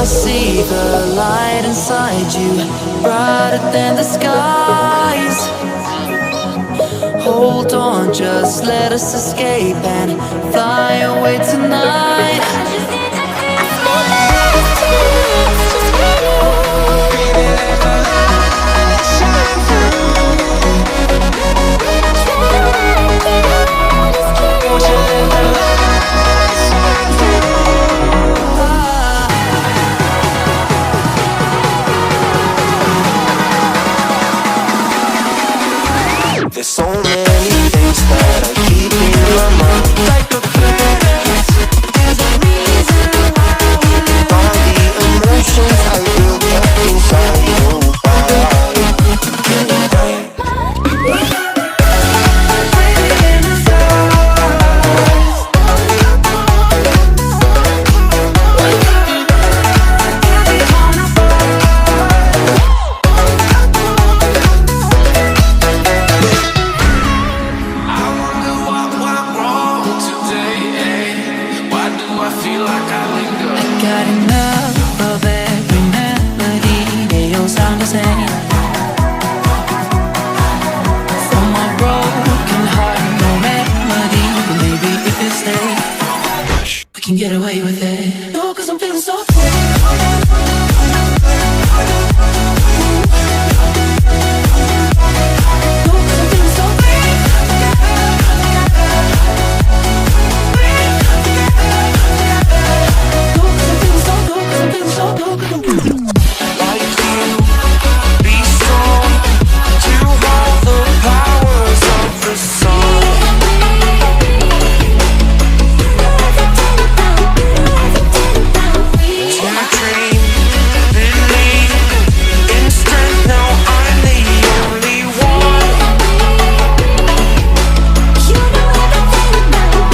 I see the light inside you, brighter than the skies. Hold on, just let us escape and fly away tonight. There's so many things that I keep in my mind, like a past. There's a reason why all the emotions I built up inside. Got enough of every melody, they all sound the same. From my broken heart, no melody, but maybe if you stay, we can get away with it.